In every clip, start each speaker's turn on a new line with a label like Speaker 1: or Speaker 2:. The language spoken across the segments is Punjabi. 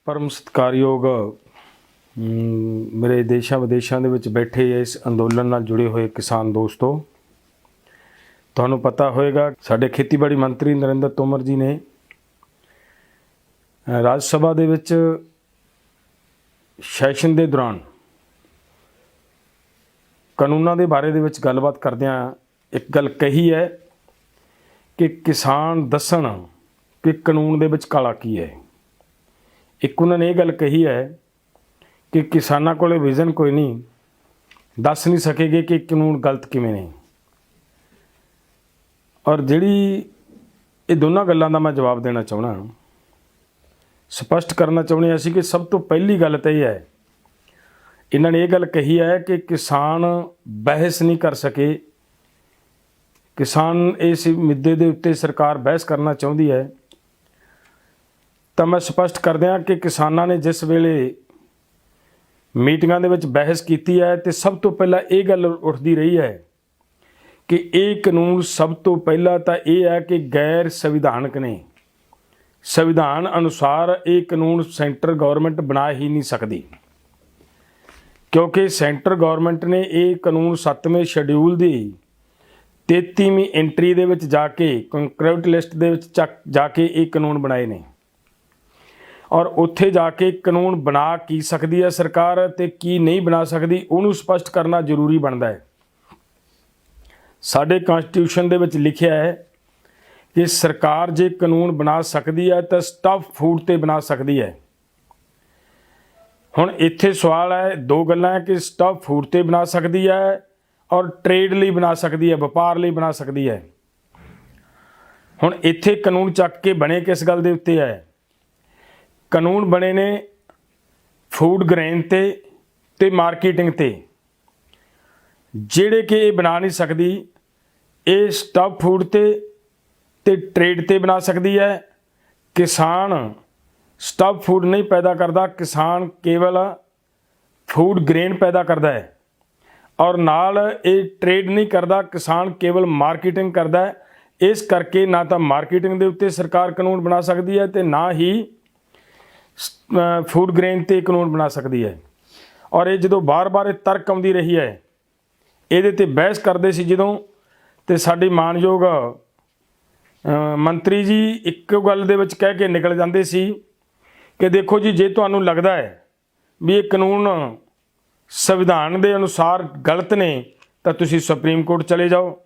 Speaker 1: परम सत्कारयोग मेरे देशों विदेशों ਦੇ ਵਿੱਚ ਬੈਠੇ ਇਸ ਅੰਦੋਲਨ ਨਾਲ ਜੁੜੇ ਹੋਏ ਕਿਸਾਨ ਦੋਸਤੋ, ਤੁਹਾਨੂੰ ਪਤਾ ਹੋਵੇਗਾ ਸਾਡੇ ਖੇਤੀਬਾੜੀ ਮੰਤਰੀ ਨਰਿੰਦਰ ਤੋਮਰ ਜੀ ਨੇ ਰਾਜ ਸਭਾ ਦੇ ਵਿੱਚ ਸੈਸ਼ਨ ਦੇ ਦੌਰਾਨ ਕਾਨੂੰਨਾਂ ਦੇ ਬਾਰੇ ਦੇ ਵਿੱਚ ਗੱਲਬਾਤ ਕਰਦਿਆਂ ਇੱਕ ਗੱਲ ਕਹੀ ਹੈ ਕਿ ਕਿਸਾਨ ਦੱਸਣ ਕਿ ਕਾਨੂੰਨ ਦੇ ਵਿੱਚ ਕਾਲਾ ਕੀ ਹੈ। ਇੱਕ ਉਹਨਾਂ ਨੇ ਇਹ ਗੱਲ ਕਹੀ ਹੈ ਕਿ ਕਿਸਾਨਾਂ ਕੋਲੇ ਵਿਜ਼ਨ ਕੋਈ ਨਹੀਂ, ਦੱਸ ਨਹੀਂ ਸਕੇਗੇ ਕਿ ਕਾਨੂੰਨ ਗਲਤ ਕਿਵੇਂ ਨੇ। ਔਰ ਜਿਹੜੀ ਇਹ ਦੋਨਾਂ ਗੱਲਾਂ ਦਾ ਮੈਂ ਜਵਾਬ ਦੇਣਾ ਚਾਹੁੰਦਾ, ਸਪਸ਼ਟ ਕਰਨਾ ਚਾਹੁੰਦੇ ਅਸੀਂ ਕਿ ਸਭ ਤੋਂ ਪਹਿਲੀ ਗੱਲ ਤਾਂ ਇਹ ਹੈ, ਇਹਨਾਂ ਨੇ ਇਹ ਗੱਲ ਕਹੀ ਹੈ ਕਿ ਕਿਸਾਨ ਬਹਿਸ ਨਹੀਂ ਕਰ ਸਕੇ। ਕਿਸਾਨ ਇਸ ਮੁੱਦੇ ਦੇ ਉੱਤੇ ਸਰਕਾਰ ਬਹਿਸ ਕਰਨਾ ਚਾਹੁੰਦੀ ਹੈ ਤਾਂ ਮੈਂ ਸਪਸ਼ਟ ਕਰ ਦਿਆਂ ਕਿ ਕਿਸਾਨਾਂ ਨੇ ਜਿਸ ਵੇਲੇ ਮੀਟਿੰਗਾਂ ਦੇ ਵਿੱਚ ਬਹਿਸ ਕੀਤੀ ਹੈ ਤੇ ਸਭ ਤੋਂ ਪਹਿਲਾਂ ਇਹ ਗੱਲ ਉੱਠਦੀ ਰਹੀ ਹੈ ਕਿ ਇਹ ਕਾਨੂੰਨ ਸਭ ਤੋਂ ਪਹਿਲਾਂ ਤਾਂ ਇਹ ਹੈ ਕਿ ਗੈਰ ਸੰਵਿਧਾਨਕ ਨੇ। ਸੰਵਿਧਾਨ ਅਨੁਸਾਰ ਇਹ ਕਾਨੂੰਨ ਸੈਂਟਰ ਗਵਰਨਮੈਂਟ ਬਣਾ ਹੀ ਨਹੀਂ ਸਕਦੀ, ਕਿਉਂਕਿ ਸੈਂਟਰ ਗਵਰਨਮੈਂਟ ਨੇ ਇਹ ਕਾਨੂੰਨ 7ਵੇਂ ਸ਼ਡਿਊਲ ਦੀ 33ਵੀਂ ਐਂਟਰੀ ਦੇ ਵਿੱਚ ਜਾ ਕੇ ਕੰਕਰੈਂਟ ਲਿਸਟ ਦੇ ਵਿੱਚ ਜਾ ਕੇ ਇਹ ਕਾਨੂੰਨ ਬਣਾਏ ਨੇ। ਔਰ ਉੱਥੇ ਜਾ ਕੇ ਕਾਨੂੰਨ ਬਣਾ ਕੀ ਸਕਦੀ ਹੈ ਸਰਕਾਰ ਤੇ ਕੀ ਨਹੀਂ ਬਣਾ ਸਕਦੀ, ਉਹਨੂੰ ਸਪਸ਼ਟ ਕਰਨਾ ਜ਼ਰੂਰੀ ਬਣਦਾ ਹੈ। ਸਾਡੇ ਕਨਸਟੀਟਿਊਸ਼ਨ ਦੇ ਵਿੱਚ ਲਿਖਿਆ ਹੈ ਕਿ ਸਰਕਾਰ ਜੇ ਕਾਨੂੰਨ ਬਣਾ ਸਕਦੀ ਹੈ ਤਾਂ ਸਟਫ ਫੂਡ ਤੇ ਬਣਾ ਸਕਦੀ ਹੈ। ਹੁਣ ਇੱਥੇ ਸਵਾਲ ਹੈ, ਦੋ ਗੱਲਾਂ ਹੈ ਕਿ ਸਟਫ ਫੂਡ ਤੇ ਬਣਾ ਸਕਦੀ ਹੈ ਔਰ ਟ੍ਰੇਡ ਲਈ ਬਣਾ ਸਕਦੀ ਹੈ, ਵਪਾਰ ਲਈ ਬਣਾ ਸਕਦੀ ਹੈ। ਹੁਣ ਇੱਥੇ ਕਾਨੂੰਨ ਚੱਕ ਕੇ ਬਣੇ ਕਿਸ ਗੱਲ ਦੇ ਉੱਤੇ ਹੈ? ਕਾਨੂੰਨ ਬਣੇ ਨੇ ਫੂਡ ਗ੍ਰੇਨ ਤੇ ਮਾਰਕੀਟਿੰਗ ਤੇ, ਜਿਹੜੇ ਕਿ ਇਹ ਬਣਾ ਨਹੀਂ ਸਕਦੀ। ਇਹ ਸਟਫ ਫੂਡ ਤੇ ਟ੍ਰੇਡ ਤੇ ਬਣਾ ਸਕਦੀ ਹੈ। ਕਿਸਾਨ ਸਟਫ ਫੂਡ ਨਹੀਂ ਪੈਦਾ ਕਰਦਾ, ਕਿਸਾਨ ਕੇਵਲ ਫੂਡ ਗ੍ਰੇਨ ਪੈਦਾ ਕਰਦਾ ਹੈ ਔਰ ਨਾਲ ਇਹ ਟ੍ਰੇਡ ਨਹੀਂ ਕਰਦਾ, ਕਿਸਾਨ ਕੇਵਲ ਮਾਰਕੀਟਿੰਗ ਕਰਦਾ ਹੈ। ਇਸ ਕਰਕੇ ਨਾ ਤਾਂ ਮਾਰਕੀਟਿੰਗ ਦੇ ਉੱਤੇ ਸਰਕਾਰ ਕਾਨੂੰਨ ਬਣਾ ਸਕਦੀ ਹੈ ਤੇ ਨਾ ਹੀ ਫੂਡ ਗ੍ਰੇਨ ਤੇ ਕਾਨੂੰਨ ਬਣਾ ਸਕਦੀ ਹੈ। ਔਰ ਇਹ ਜਦੋਂ ਬਾਰ-ਬਾਰ ਇਹ ਤਰਕ ਆਉਂਦੀ ਰਹੀ ਹੈ, ਇਹਦੇ ਤੇ ਬਹਿਸ ਕਰਦੇ ਸੀ ਜਦੋਂ, ਤੇ ਸਾਡੇ ਮਾਨਯੋਗ ਮੰਤਰੀ ਜੀ ਇੱਕ ਗੱਲ ਦੇ ਵਿੱਚ ਕਹਿ ਕੇ ਨਿਕਲ ਜਾਂਦੇ ਸੀ ਕਿ ਦੇਖੋ ਜੀ, ਜੇ ਤੁਹਾਨੂੰ ਲੱਗਦਾ ਹੈ ਵੀ ਇਹ ਕਾਨੂੰਨ ਸੰਵਿਧਾਨ ਦੇ ਅਨੁਸਾਰ ਗਲਤ ਨੇ ਤਾਂ ਤੁਸੀਂ ਸੁਪਰੀਮ ਕੋਰਟ ਚਲੇ ਜਾਓ,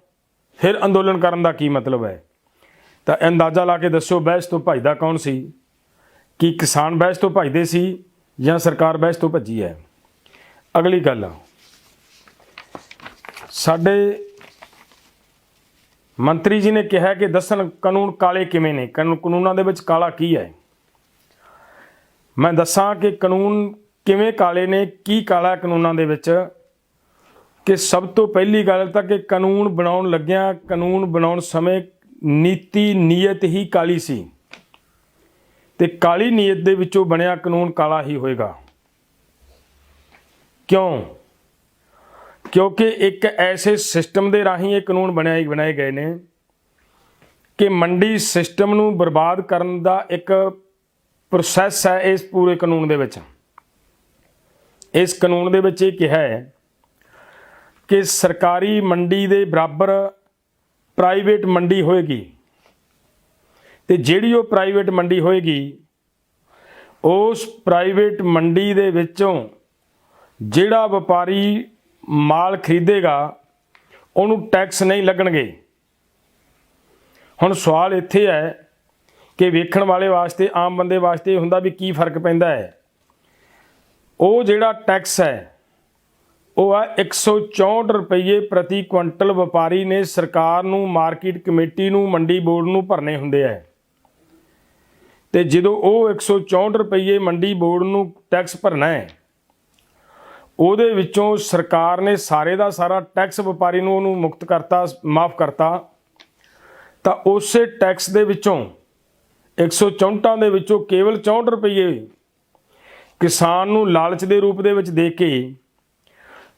Speaker 1: ਫਿਰ ਅੰਦੋਲਨ ਕਰਨ ਦਾ ਕੀ ਮਤਲਬ ਹੈ? ਤਾਂ ਅੰਦਾਜ਼ਾ ਲਾ ਕੇ ਦੱਸੋ ਬਹਿਸ ਤੋਂ ਭੱਜਦਾ ਕੌਣ ਸੀ? ਕੀ ਕਿਸਾਨ ਬਹਿਸ ਤੋਂ ਭੱਜਦੇ ਸੀ ਜਾਂ ਸਰਕਾਰ ਬਹਿਸ ਤੋਂ ਭੱਜੀ ਹੈ? ਅਗਲੀ ਗੱਲ, ਸਾਡੇ ਮੰਤਰੀ ਜੀ ਨੇ ਕਿਹਾ ਕਿ ਦੱਸਣ ਕਾਨੂੰਨ ਕਾਲੇ ਕਿਵੇਂ ਨੇ, ਕਾਨੂੰਨਾਂ ਦੇ ਵਿੱਚ ਕਾਲਾ ਕੀ ਹੈ। ਮੈਂ ਦੱਸਾਂ ਕਿ ਕਾਨੂੰਨ ਕਿਵੇਂ ਕਾਲੇ ਨੇ, ਕੀ ਕਾਲਾ ਕਾਨੂੰਨਾਂ ਦੇ ਵਿੱਚ। ਕਿ ਸਭ ਤੋਂ ਪਹਿਲੀ ਗੱਲ ਤਾਂ ਕਿ ਕਾਨੂੰਨ ਬਣਾਉਣ ਲੱਗਿਆਂ, ਕਾਨੂੰਨ ਬਣਾਉਣ ਸਮੇਂ ਨੀਤੀ ਨੀਅਤ ਹੀ ਕਾਲੀ ਸੀ ਤੇ ਕਾਲੀ ਨੀਅਤ ਦੇ ਵਿੱਚੋਂ ਬਣਿਆ ਕਾਨੂੰਨ ਕਾਲਾ ਹੀ ਹੋਏਗਾ। ਕਿਉਂ? ਕਿਉਂਕਿ ਇੱਕ ਐਸੇ ਸਿਸਟਮ ਦੇ ਰਾਹੀਂ ਇਹ ਕਾਨੂੰਨ ਬਣਾਏ ਗਏ ਨੇ ਕਿ ਮੰਡੀ ਸਿਸਟਮ ਨੂੰ ਬਰਬਾਦ ਕਰਨ ਦਾ ਇੱਕ ਪ੍ਰੋਸੈਸ ਹੈ ਇਸ ਪੂਰੇ ਕਾਨੂੰਨ ਦੇ ਵਿੱਚ। ਇਸ ਕਾਨੂੰਨ ਦੇ ਵਿੱਚ ਇਹ ਕਿਹਾ ਹੈ ਕਿ ਸਰਕਾਰੀ ਮੰਡੀ ਦੇ ਬਰਾਬਰ ਪ੍ਰਾਈਵੇਟ ਮੰਡੀ ਹੋਏਗੀ ਤੇ ਜਿਹੜੀ ਉਹ ਪ੍ਰਾਈਵੇਟ ਮੰਡੀ ਹੋਏਗੀ, ਉਸ ਪ੍ਰਾਈਵੇਟ ਮੰਡੀ ਦੇ ਵਿੱਚੋਂ ਜਿਹੜਾ ਵਪਾਰੀ ਮਾਲ ਖਰੀਦੇਗਾ ਉਹਨੂੰ ਟੈਕਸ ਨਹੀਂ ਲੱਗਣਗੇ। ਹੁਣ ਸਵਾਲ ਇੱਥੇ ਹੈ ਕਿ ਵੇਖਣ ਵਾਲੇ ਵਾਸਤੇ, ਆਮ ਬੰਦੇ ਵਾਸਤੇ ਇਹ ਹੁੰਦਾ ਵੀ ਕੀ ਫਰਕ ਪੈਂਦਾ ਹੈ। ਉਹ ਜਿਹੜਾ ਟੈਕਸ ਹੈ ਉਹ ਹੈ 164 ਰੁਪਏ ਪ੍ਰਤੀ ਕੁਇੰਟਲ ਵਪਾਰੀ ਨੇ ਸਰਕਾਰ ਨੂੰ, ਮਾਰਕੀਟ ਕਮੇਟੀ ਨੂੰ, ਮੰਡੀ ਬੋਰਡ ਨੂੰ ਭਰਨੇ ਹੁੰਦੇ ਹੈ। ਤੇ ਜਦੋਂ ਉਹ 164 ਰੁਪਏ ਮੰਡੀ ਬੋਰਡ ਨੂੰ ਟੈਕਸ ਭਰਨਾ ਹੈ, ਉਹਦੇ ਵਿੱਚੋਂ ਸਰਕਾਰ ਨੇ ਸਾਰੇ ਦਾ ਸਾਰਾ ਟੈਕਸ ਵਪਾਰੀ ਨੂੰ ਉਹਨੂੰ ਮੁਕਤ ਕਰਤਾ, ਮਾਫ ਕਰਤਾ। ਤਾਂ ਉਸੇ ਟੈਕਸ ਦੇ ਵਿੱਚੋਂ 164 ਦੇ ਵਿੱਚੋਂ ਕੇਵਲ 64 ਰੁਪਏ ਕਿਸਾਨ ਨੂੰ ਲਾਲਚ ਦੇ ਰੂਪ ਦੇ ਵਿੱਚ ਦੇ ਕੇ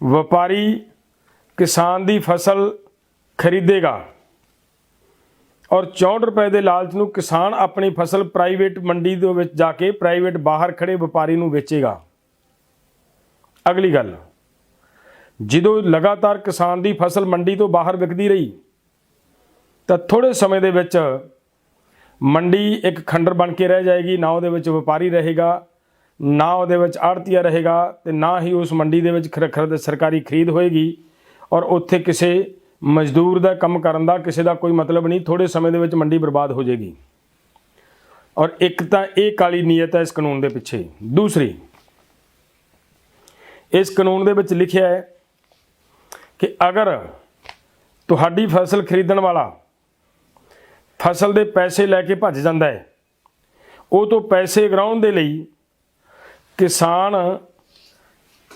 Speaker 1: ਵਪਾਰੀ ਕਿਸਾਨ ਦੀ ਫਸਲ ਖਰੀਦੇਗਾ ਔਰ 64 ਰੁਪਏ ਦੇ ਲਾਲਚ ਨੂੰ ਕਿਸਾਨ ਆਪਣੀ ਫਸਲ ਪ੍ਰਾਈਵੇਟ ਮੰਡੀ ਦੇ ਵਿੱਚ ਜਾ ਕੇ ਪ੍ਰਾਈਵੇਟ ਬਾਹਰ ਖੜੇ ਵਪਾਰੀ ਨੂੰ ਵੇਚੇਗਾ। ਅਗਲੀ ਗੱਲ, ਜਦੋਂ ਲਗਾਤਾਰ ਕਿਸਾਨ ਦੀ ਫਸਲ ਮੰਡੀ ਤੋਂ ਬਾਹਰ ਵਿਕਦੀ ਰਹੀ ਤਾਂ ਥੋੜ੍ਹੇ ਸਮੇਂ ਦੇ ਵਿੱਚ ਮੰਡੀ ਇੱਕ ਖੰਡਰ ਬਣ ਕੇ ਰਹਿ ਜਾਏਗੀ। ਨਾ ਉਹਦੇ ਵਿੱਚ ਵਪਾਰੀ ਰਹੇਗਾ, ਨਾ ਉਹਦੇ ਵਿੱਚ ਆੜ੍ਹਤੀਆ ਰਹੇਗਾ, ਤੇ ਨਾ ਹੀ ਉਸ ਮੰਡੀ ਦੇ ਵਿੱਚ ਸਰਕਾਰੀ ਖਰੀਦ ਹੋਏਗੀ। ਔਰ ਉੱਥੇ ਕਿਸੇ ਮਜ਼ਦੂਰ ਦਾ ਕੰਮ ਕਰਨ ਦਾ ਕਿਸੇ ਦਾ ਕੋਈ ਮਤਲਬ ਨਹੀਂ। ਥੋੜ੍ਹੇ ਸਮੇਂ ਦੇ ਵਿੱਚ ਮੰਡੀ ਬਰਬਾਦ ਹੋ ਜਾਏਗੀ। ਔਰ ਇੱਕ ਤਾਂ ਇਹ ਕਾਲੀ ਨੀਅਤ ਹੈ ਇਸ ਕਾਨੂੰਨ ਦੇ ਪਿੱਛੇ। ਦੂਸਰੀ, ਇਸ ਕਾਨੂੰਨ ਦੇ ਵਿੱਚ ਲਿਖਿਆ ਹੈ ਕਿ ਅਗਰ ਤੁਹਾਡੀ ਫਸਲ ਖਰੀਦਣ ਵਾਲਾ ਫਸਲ ਦੇ ਪੈਸੇ ਲੈ ਕੇ ਭੱਜ ਜਾਂਦਾ ਹੈ, ਉਹ ਤੋਂ ਪੈਸੇ ਗਰਾਉਣ ਦੇ ਲਈ ਕਿਸਾਨ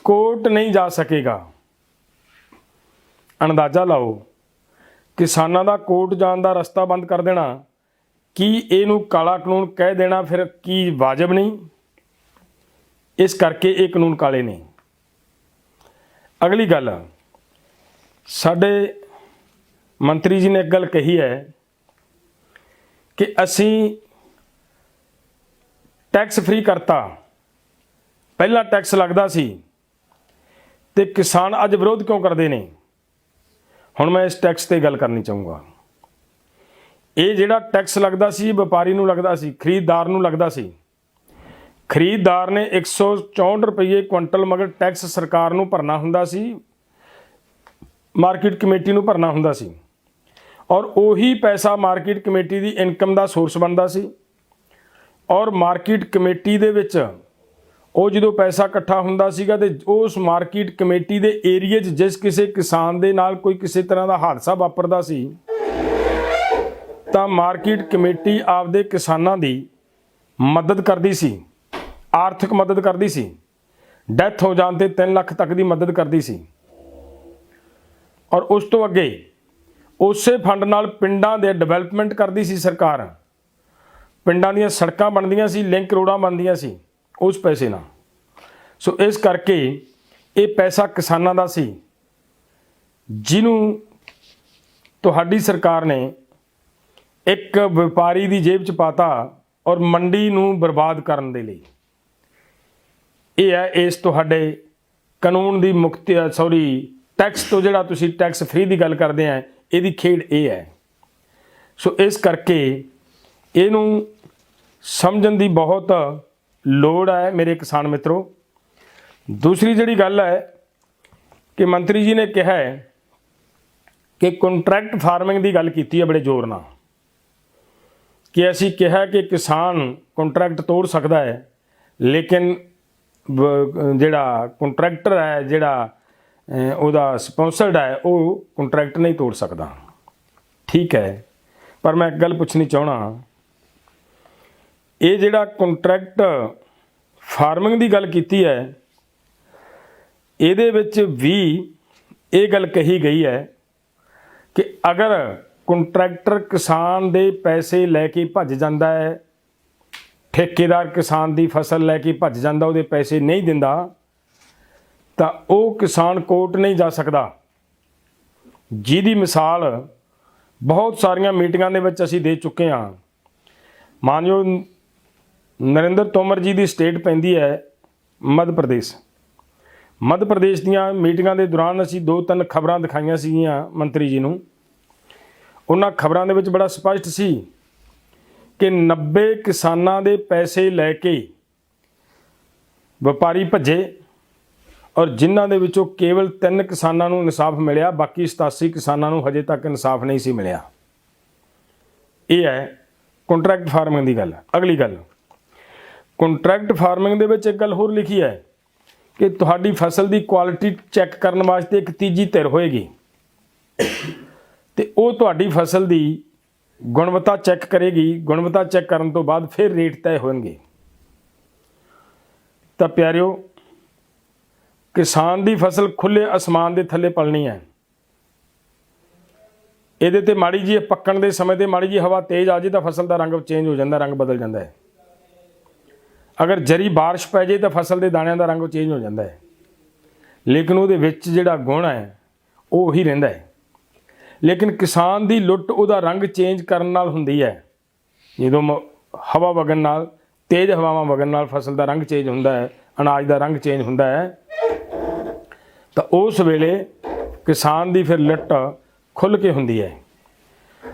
Speaker 1: ਕੋਰਟ ਨਹੀਂ ਜਾ ਸਕੇਗਾ। ਅੰਦਾਜ਼ਾ ਲਾਓ, ਕਿਸਾਨਾਂ ਦਾ ਕੋਰਟ ਜਾਣ ਦਾ ਰਸਤਾ ਬੰਦ ਕਰ ਦੇਣਾ, ਕੀ ਇਹਨੂੰ ਕਾਲਾ ਕਾਨੂੰਨ ਕਹਿ ਦੇਣਾ ਫਿਰ ਕੀ ਵਾਜਬ ਨਹੀਂ? ਇਸ ਕਰਕੇ ਇਹ ਕਾਨੂੰਨ ਕਾਲੇ ਨੇ। ਅਗਲੀ ਗੱਲ, ਸਾਡੇ ਮੰਤਰੀ ਜੀ ਨੇ ਇੱਕ ਗੱਲ ਕਹੀ ਹੈ ਕਿ ਅਸੀਂ ਟੈਕਸ ਫ੍ਰੀ ਕਰਤਾ। ਪਹਿਲਾਂ ਟੈਕਸ ਲੱਗਦਾ ਸੀ ਤੇ ਕਿਸਾਨ ਅੱਜ ਵਿਰੋਧ ਕਿਉਂ ਕਰਦੇ ਨੇ? ਹੁਣ ਮੈਂ ਇਸ ਟੈਕਸ ਤੇ ਗੱਲ ਕਰਨੀ ਚਾਹੂੰਗਾ। ਇਹ ਜਿਹੜਾ ਟੈਕਸ ਲੱਗਦਾ ਸੀ ਵਪਾਰੀ ਨੂੰ ਲੱਗਦਾ ਸੀ, ਖਰੀਦਦਾਰ ਨੂੰ ਲੱਗਦਾ ਸੀ। ਖਰੀਦਦਾਰ ਨੇ 164 ਰੁਪਏ ਕੁਇੰਟਲ ਮਗਰ ਟੈਕਸ ਸਰਕਾਰ ਨੂੰ ਭਰਨਾ ਹੁੰਦਾ ਸੀ, ਮਾਰਕੀਟ ਕਮੇਟੀ ਨੂੰ ਭਰਨਾ ਹੁੰਦਾ ਸੀ। ਔਰ ਉਹੀ ਪੈਸਾ ਮਾਰਕੀਟ ਕਮੇਟੀ ਦੀ ਇਨਕਮ ਦਾ ਸੋਰਸ ਬਣਦਾ ਸੀ। ਔਰ ਮਾਰਕੀਟ ਕਮੇਟੀ ਦੇ ਵਿੱਚ ਉਹ ਜਦੋਂ ਪੈਸਾ ਇਕੱਠਾ ਹੁੰਦਾ ਸੀਗਾ ਤੇ ਉਸ ਮਾਰਕੀਟ ਕਮੇਟੀ ਦੇ ਏਰੀਏ 'ਚ ਜਿਸ ਕਿਸੇ ਕਿਸਾਨ ਦੇ ਨਾਲ ਕੋਈ ਕਿਸੇ ਤਰ੍ਹਾਂ ਦਾ ਹਾਦਸਾ ਵਾਪਰਦਾ ਸੀ ਤਾਂ ਮਾਰਕੀਟ ਕਮੇਟੀ ਆਪਦੇ ਕਿਸਾਨਾਂ ਦੀ ਮਦਦ ਕਰਦੀ ਸੀ, ਆਰਥਿਕ ਮਦਦ ਕਰਦੀ ਸੀ। ਡੈਥ ਹੋ ਜਾਣ ਤੇ 3 ਲੱਖ ਤੱਕ ਦੀ ਮਦਦ ਕਰਦੀ ਸੀ। ਔਰ ਉਸ ਤੋਂ ਅੱਗੇ ਉਸੇ ਫੰਡ ਨਾਲ ਪਿੰਡਾਂ ਦੇ ਡਿਵੈਲਪਮੈਂਟ ਕਰਦੀ ਸੀ ਸਰਕਾਰ। ਪਿੰਡਾਂ ਦੀਆਂ ਸੜਕਾਂ ਬਣਦੀਆਂ ਸੀ, ਲਿੰਕ ਰੋਡਾਂ ਬਣਦੀਆਂ ਸੀ ਉਸ ਪੈਸੇ ਨਾਲ। ਸੋ ਇਸ ਕਰਕੇ ਇਹ ਪੈਸਾ ਕਿਸਾਨਾਂ ਦਾ ਸੀ, ਜਿਹਨੂੰ ਤੁਹਾਡੀ ਸਰਕਾਰ ਨੇ ਇੱਕ ਵਪਾਰੀ ਦੀ ਜੇਬ 'ਚ ਪਾਤਾ ਔਰ ਮੰਡੀ ਨੂੰ ਬਰਬਾਦ ਕਰਨ ਦੇ ਲਈ। ਇਹ ਹੈ ਇਸ ਤੁਹਾਡੇ ਕਾਨੂੰਨ ਦੀ ਮੁਕਤੀ, ਟੈਕਸ ਤੋਂ ਜਿਹੜਾ ਤੁਸੀਂ ਟੈਕਸ ਫ੍ਰੀ ਦੀ ਗੱਲ ਕਰਦੇ ਆ, ਇਹਦੀ ਖੇਡ ਇਹ ਹੈ। ਸੋ ਇਸ ਕਰਕੇ ਇਹਨੂੰ ਸਮਝਣ ਦੀ ਬਹੁਤ ਲੋੜ ਹੈ ਮੇਰੇ ਕਿਸਾਨ ਮਿੱਤਰੋ। ਦੂਸਰੀ ਜਿਹੜੀ ਗੱਲ ਹੈ ਕਿ ਮੰਤਰੀ ਜੀ ਨੇ ਕਿਹਾ ਹੈ ਕਿ ਕੰਟਰੈਕਟ ਫਾਰਮਿੰਗ ਦੀ ਗੱਲ ਕੀਤੀ ਹੈ ਬੜੇ ਜ਼ੋਰ ਨਾਲ, ਕਿ ਅਸੀਂ ਕਿਹਾ ਕਿ ਕਿਸਾਨ ਕੰਟਰੈਕਟ ਤੋੜ ਸਕਦਾ ਹੈ, ਲੇਕਿਨ ਜਿਹੜਾ ਕੰਟਰੈਕਟਰ ਹੈ, ਜਿਹੜਾ ਉਹਦਾ ਸਪਾਂਸਰਡ ਹੈ, ਉਹ ਕੰਟਰੈਕਟ ਨਹੀਂ ਤੋੜ ਸਕਦਾ। ਠੀਕ ਹੈ, ਪਰ ਮੈਂ ਇੱਕ ਗੱਲ ਪੁੱਛਣੀ ਚਾਹਣਾ, ਇਹ ਜਿਹੜਾ ਕੰਟਰੈਕਟ ਫਾਰਮਿੰਗ ਦੀ ਗੱਲ ਕੀਤੀ ਹੈ, ਇਹਦੇ ਵਿੱਚ ਵੀ ਇਹ ਗੱਲ ਕਹੀ ਗਈ ਹੈ ਕਿ ਅਗਰ ਕੰਟਰੈਕਟਰ ਕਿਸਾਨ ਦੇ ਪੈਸੇ ਲੈ ਕੇ ਭੱਜ ਜਾਂਦਾ ਹੈ, ਠੇਕੇਦਾਰ ਕਿਸਾਨ ਦੀ ਫਸਲ ਲੈ ਕੇ ਭੱਜ ਜਾਂਦਾ, ਉਹਦੇ ਪੈਸੇ ਨਹੀਂ ਦਿੰਦਾ, ਤਾਂ ਉਹ ਕਿਸਾਨ ਕੋਰਟ ਨਹੀਂ ਜਾ ਸਕਦਾ। ਜਿਹਦੀ ਮਿਸਾਲ ਬਹੁਤ ਸਾਰੀਆਂ ਮੀਟਿੰਗਾਂ ਦੇ ਵਿੱਚ ਅਸੀਂ ਦੇ ਚੁੱਕੇ ਹਾਂ। ਮਾਨਯੋਗ ਨਰਿੰਦਰ ਤੋਮਰ ਜੀ ਦੀ ਸਟੇਟ ਪੈਂਦੀ ਹੈ ਮੱਧ ਪ੍ਰਦੇਸ਼। ਮੱਧ ਪ੍ਰਦੇਸ਼ ਦੀਆਂ ਮੀਟਿੰਗਾਂ ਦੇ ਦੌਰਾਨ ਅਸੀਂ 2-3 ਖਬਰਾਂ ਦਿਖਾਈਆਂ ਸੀਗੀਆਂ ਮੰਤਰੀ ਜੀ ਨੂੰ। ਉਹਨਾਂ ਖਬਰਾਂ ਦੇ ਵਿੱਚ ਬੜਾ ਸਪਸ਼ਟ ਸੀ ਕਿ 90 ਕਿਸਾਨਾਂ ਦੇ ਪੈਸੇ ਲੈ ਕੇ ਵਪਾਰੀ ਭੱਜੇ ਔਰ ਜਿਨ੍ਹਾਂ ਦੇ ਵਿੱਚੋਂ ਕੇਵਲ 3 ਕਿਸਾਨਾਂ ਨੂੰ ਇਨਸਾਫ ਮਿਲਿਆ, ਬਾਕੀ 87 ਕਿਸਾਨਾਂ ਨੂੰ ਹਜੇ ਤੱਕ ਇਨਸਾਫ ਨਹੀਂ ਸੀ ਮਿਲਿਆ। ਇਹ ਹੈ ਕੰਟਰੈਕਟ ਫਾਰਮਿੰਗ ਦੀ ਗੱਲ। ਅਗਲੀ ਗੱਲ, ਕੰਟਰੈਕਟ ਫਾਰਮਿੰਗ ਦੇ ਵਿੱਚ ਇੱਕ ਗੱਲ ਹੋਰ ਲਿਖੀ ਹੈ ਕਿ ਤੁਹਾਡੀ ਫਸਲ ਦੀ ਕੁਆਲਿਟੀ ਚੈੱਕ ਕਰਨ ਵਾਸਤੇ ਇੱਕ ਤੀਜੀ ਧਿਰ ਹੋਏਗੀ ਤੇ ਉਹ ਤੁਹਾਡੀ ਫਸਲ ਦੀ ਗੁਣਵੱਤਾ ਚੈੱਕ ਕਰੇਗੀ। ਗੁਣਵੱਤਾ ਚੈੱਕ ਕਰਨ ਤੋਂ ਬਾਅਦ ਫਿਰ ਰੇਟ ਤੈਅ ਹੋਣਗੇ। ਤਾਂ ਪਿਆਰਿਓ, ਕਿਸਾਨ ਦੀ ਫਸਲ ਖੁੱਲ੍ਹੇ ਅਸਮਾਨ ਦੇ ਥੱਲੇ ਪਲਣੀ ਹੈ। ਇਹਦੇ ਤੇ ਮਾੜੀ ਜਿਹੀ ਪੱਕਣ ਦੇ ਸਮੇਂ ਤੇ ਮਾੜੀ ਜਿਹੀ ਹਵਾ ਤੇਜ਼ ਆ ਜੇ ਤਾਂ ਫਸਲ ਦਾ ਰੰਗ ਚੇਂਜ ਹੋ ਜਾਂਦਾ, ਰੰਗ ਬਦਲ ਜਾਂਦਾ ਹੈ। ਅਗਰ ਜਰੀ ਬਾਰਿਸ਼ ਪੈ ਜੇ ਤਾਂ ਫਸਲ ਦੇ ਦਾਣਿਆਂ ਦਾ ਰੰਗ ਚੇਂਜ ਹੋ ਜਾਂਦਾ ਹੈ, ਲੇਕਿਨ ਉਹਦੇ ਵਿੱਚ ਜਿਹੜਾ ਗੁਣ ਹੈ ਉਹ ਉਹੀ ਰਹਿੰਦਾ ਹੈ। ਲੇਕਿਨ ਕਿਸਾਨ ਦੀ ਲੁੱਟ ਉਹਦਾ ਰੰਗ ਚੇਂਜ ਕਰਨ ਨਾਲ ਹੁੰਦੀ ਹੈ। ਜਦੋਂ ਹਵਾ ਵਗਣ ਨਾਲ, ਤੇਜ਼ ਹਵਾਵਾਂ ਵਗਣ ਨਾਲ ਫਸਲ ਦਾ ਰੰਗ ਚੇਂਜ ਹੁੰਦਾ ਹੈ, ਅਨਾਜ ਦਾ ਰੰਗ ਚੇਂਜ ਹੁੰਦਾ ਹੈ, ਤਾਂ ਉਸ ਵੇਲੇ ਕਿਸਾਨ ਦੀ ਫਿਰ ਲੁੱਟ ਖੁੱਲ੍ਹ ਕੇ ਹੁੰਦੀ ਹੈ।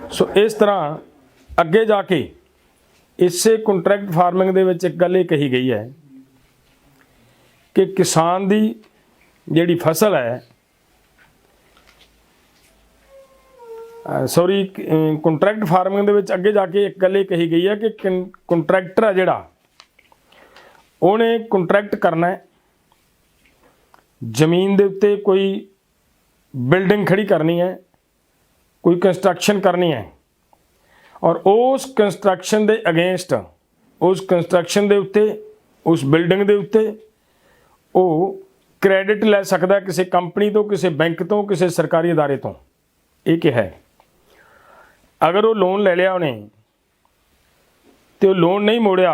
Speaker 1: ਸੋ ਇਸ ਤਰ੍ਹਾਂ ਅੱਗੇ ਜਾ ਕੇ ਇਸੇ ਕੰਟਰੈਕਟ ਫਾਰਮਿੰਗ ਦੇ ਵਿੱਚ ਇੱਕ ਗੱਲ ਇਹ ਕਹੀ ਗਈ ਹੈ ਕਿ ਕਿਸਾਨ ਦੀ ਜਿਹੜੀ ਫਸਲ ਹੈ, ਕੰਟਰੈਕਟ ਫਾਰਮਿੰਗ ਦੇ ਵਿੱਚ ਅੱਗੇ ਜਾ ਕੇ ਇੱਕ ਗੱਲ ਇਹ ਕਹੀ ਗਈ ਹੈ ਕਿ ਕੰਟਰੈਕਟਰ ਹੈ ਜਿਹੜਾ, ਉਹਨੇ ਕੰਟਰੈਕਟ ਕਰਨਾ ਹੈ, ਜ਼ਮੀਨ ਦੇ ਉੱਤੇ ਕੋਈ ਬਿਲਡਿੰਗ ਖੜੀ ਕਰਨੀ ਹੈ, ਕੋਈ ਕੰਸਟਰਕਸ਼ਨ ਕਰਨੀ ਹੈ, ਔਰ ਉਸ ਕੰਸਟਰਕਸ਼ਨ ਦੇ ਅਗੇਂਸਟ, ਉਸ ਕੰਸਟਰਕਸ਼ਨ ਦੇ ਉੱਤੇ, ਉਸ ਬਿਲਡਿੰਗ ਦੇ ਉੱਤੇ ਉਹ ਕ੍ਰੈਡਿਟ ਲੈ ਸਕਦਾ ਕਿਸੇ ਕੰਪਨੀ ਤੋਂ, ਕਿਸੇ ਬੈਂਕ ਤੋਂ, ਕਿਸੇ ਸਰਕਾਰੀ ਅਦਾਰੇ ਤੋਂ। ਇਹ ਕਿਹਾ ਹੈ। ਅਗਰ ਉਹ ਲੋਨ ਲੈ ਲਿਆ ਉਹਨੇ ਤੇ ਉਹ ਲੋਨ ਨਹੀਂ ਮੋੜਿਆ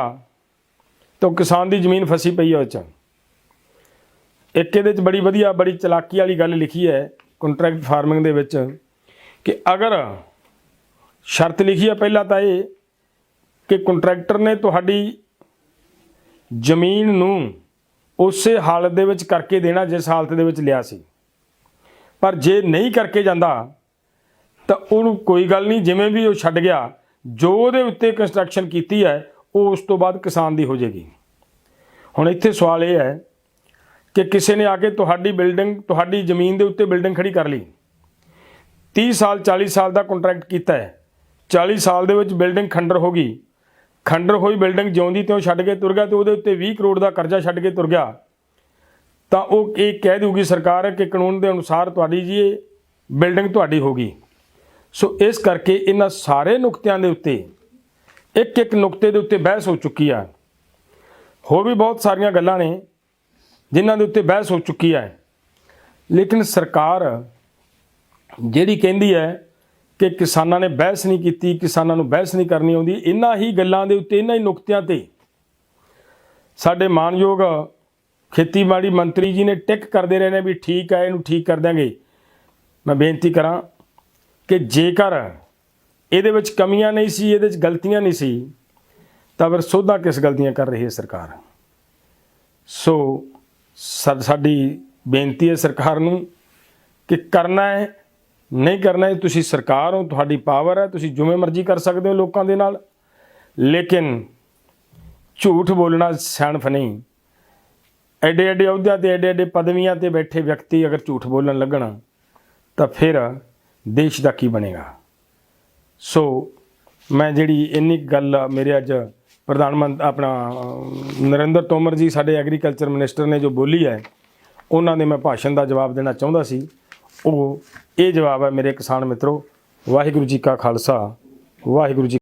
Speaker 1: ਤਾਂ ਕਿਸਾਨ ਦੀ ਜ਼ਮੀਨ ਫਸੀ ਪਈ ਹੈ ਉਹ 'ਚ। ਇੱਕ ਇਹਦੇ 'ਚ ਬੜੀ ਵਧੀਆ, ਬੜੀ ਚਲਾਕੀ ਵਾਲੀ ਗੱਲ ਲਿਖੀ ਹੈ ਕੰਟਰੈਕਟ ਫਾਰਮਿੰਗ ਦੇ ਵਿੱਚ ਕਿ ਅਗਰ ਸ਼ਰਤ ਲਿਖੀ ਹੈ ਪਹਿਲਾਂ ਤਾਂ ਇਹ ਕਿ ਕੰਟਰੈਕਟਰ ਨੇ ਤੁਹਾਡੀ ਜ਼ਮੀਨ ਨੂੰ ਉਸੇ ਹਾਲਤ ਦੇ ਵਿੱਚ ਕਰਕੇ ਦੇਣਾ ਜਿਸ ਹਾਲਤ ਦੇ ਵਿੱਚ ਲਿਆ ਸੀ, ਪਰ ਜੇ ਨਹੀਂ ਕਰਕੇ ਜਾਂਦਾ ਤਾਂ ਉਹਨੂੰ ਕੋਈ ਗੱਲ ਨਹੀਂ, ਜਿਵੇਂ ਵੀ ਉਹ ਛੱਡ ਗਿਆ, ਜੋ ਉਹਦੇ ਉੱਤੇ ਕੰਸਟਰਕਸ਼ਨ ਕੀਤੀ ਹੈ ਉਹ ਉਸ ਤੋਂ ਬਾਅਦ ਕਿਸਾਨ ਦੀ ਹੋ ਜਾਏਗੀ। ਹੁਣ ਇੱਥੇ ਸਵਾਲ ਇਹ ਹੈ ਕਿ ਕਿਸੇ ਨੇ ਆ ਕੇ ਤੁਹਾਡੀ ਬਿਲਡਿੰਗ, ਤੁਹਾਡੀ ਜ਼ਮੀਨ ਦੇ ਉੱਤੇ ਬਿਲਡਿੰਗ ਖੜੀ ਕਰ ਲਈ, 30 ਸਾਲ 40 ਸਾਲ ਦਾ ਕੰਟਰੈਕਟ ਕੀਤਾ ਹੈ, 40 ਸਾਲ ਦੇ ਵਿੱਚ ਬਿਲਡਿੰਗ ਖੰਡਰ ਹੋ ਗਈ, ਖੰਡਰ ਹੋਈ ਬਿਲਡਿੰਗ ਜਿਉਂਦੀ ਤਿਉਂ ਛੱਡ ਕੇ ਤੁਰ ਗਿਆ ਤੇ ਉਹਦੇ ਉੱਤੇ 20 ਕਰੋੜ ਦਾ ਕਰਜ਼ਾ ਛੱਡ ਕੇ ਤੁਰ ਗਿਆ, ਤਾਂ ਉਹ ਇਹ ਕਹਿ ਦੇਊਗੀ ਸਰਕਾਰ ਕਿ ਕਾਨੂੰਨ ਦੇ ਅਨੁਸਾਰ ਤੁਹਾਡੀ ਜੀ ਇਹ ਬਿਲਡਿੰਗ ਤੁਹਾਡੀ ਹੋ ਗਈ। ਸੋ ਇਸ ਕਰਕੇ ਇਹਨਾਂ ਸਾਰੇ ਨੁਕਤਿਆਂ ਦੇ ਉੱਤੇ, ਇੱਕ ਇੱਕ ਨੁਕਤੇ ਦੇ ਉੱਤੇ ਬਹਿਸ ਹੋ ਚੁੱਕੀ ਆ। ਹੋਰ ਵੀ ਬਹੁਤ ਸਾਰੀਆਂ ਗੱਲਾਂ ਨੇ ਜਿਨ੍ਹਾਂ ਦੇ ਉੱਤੇ ਬਹਿਸ ਹੋ ਚੁੱਕੀ ਹੈ, ਲੇਕਿਨ ਸਰਕਾਰ ਜਿਹੜੀ ਕਹਿੰਦੀ ਹੈ ਕਿ ਕਿਸਾਨਾਂ ਨੇ ਬਹਿਸ ਨਹੀਂ ਕੀਤੀ, ਕਿਸਾਨਾਂ ਨੂੰ ਬਹਿਸ ਨਹੀਂ ਕਰਨੀ ਆਉਂਦੀ, ਇਹਨਾਂ ਹੀ ਗੱਲਾਂ ਦੇ ਉੱਤੇ, ਇਹਨਾਂ ਹੀ ਨੁਕਤਿਆਂ 'ਤੇ ਸਾਡੇ ਮਾਨਯੋਗ ਖੇਤੀਬਾੜੀ ਮੰਤਰੀ ਜੀ ਨੇ ਟਿਕ ਕਰਦੇ ਰਹੇ ਨੇ ਵੀ ਠੀਕ ਹੈ, ਇਹਨੂੰ ਠੀਕ ਕਰ ਦਿਆਂਗੇ। ਮੈਂ ਬੇਨਤੀ ਕਰਾਂ ਕਿ ਜੇਕਰ ਇਹਦੇ ਵਿੱਚ ਕਮੀਆਂ ਨਹੀਂ ਸੀ, ਇਹਦੇ 'ਚ ਗਲਤੀਆਂ ਨਹੀਂ ਸੀ, ਤਾਂ ਫਿਰ ਸੋਧਾਂ ਕਿਸ ਗਲਤੀਆਂ ਕਰ ਰਹੀ ਹੈ ਸਰਕਾਰ। ਸੋ ਸਾਡੀ ਬੇਨਤੀ ਹੈ ਸਰਕਾਰ ਨੂੰ ਕਿ ਕਰਨਾ ਹੈ, ਨਹੀਂ ਕਰਨਾ ਹੈ, ਤੁਸੀਂ ਸਰਕਾਰ ਹੋ, ਤੁਹਾਡੀ ਪਾਵਰ ਹੈ, ਤੁਸੀਂ ਜਿਵੇਂ ਮਰਜ਼ੀ ਕਰ ਸਕਦੇ ਹੋ ਲੋਕਾਂ ਦੇ ਨਾਲ, ਲੇਕਿਨ ਝੂਠ ਬੋਲਣਾ ਸਿਆਣਪ ਨਹੀਂ। ਐਡੇ ਐਡੇ ਅਹੁਦਿਆਂ 'ਤੇ, ਐਡੇ ਐਡੇ ਪਦਵੀਆਂ 'ਤੇ ਬੈਠੇ ਵਿਅਕਤੀ ਅਗਰ ਝੂਠ ਬੋਲਣ ਲੱਗਣ ਤਾਂ ਫਿਰ ਦੇਸ਼ ਦਾ ਕੀ ਬਣੇਗਾ। ਸੋ ਮੈਂ ਜਿਹੜੀ ਇੰਨੀ ਗੱਲ ਮੇਰੇ ਅੱਜ ਪ੍ਰਧਾਨ ਮੰਤਰੀ ਆਪਣਾ ਨਰਿੰਦਰ ਤੋਮਰ ਜੀ ਸਾਡੇ ਐਗਰੀਕਲਚਰ ਮਿਨਿਸਟਰ ਨੇ ਜੋ ਬੋਲੀ ਹੈ, ਉਹਨਾਂ ਦੇ ਮੈਂ ਭਾਸ਼ਣ ਦਾ ਜਵਾਬ ਦੇਣਾ ਚਾਹੁੰਦਾ ਸੀ। ਉਹ ਇਹ ਜਵਾਬ ਹੈ ਮੇਰੇ ਕਿਸਾਨ ਮਿੱਤਰੋ। ਵਾਹਿਗੁਰੂ ਜੀ ਕਾ ਖਾਲਸਾ, ਵਾਹਿਗੁਰੂ ਜੀ।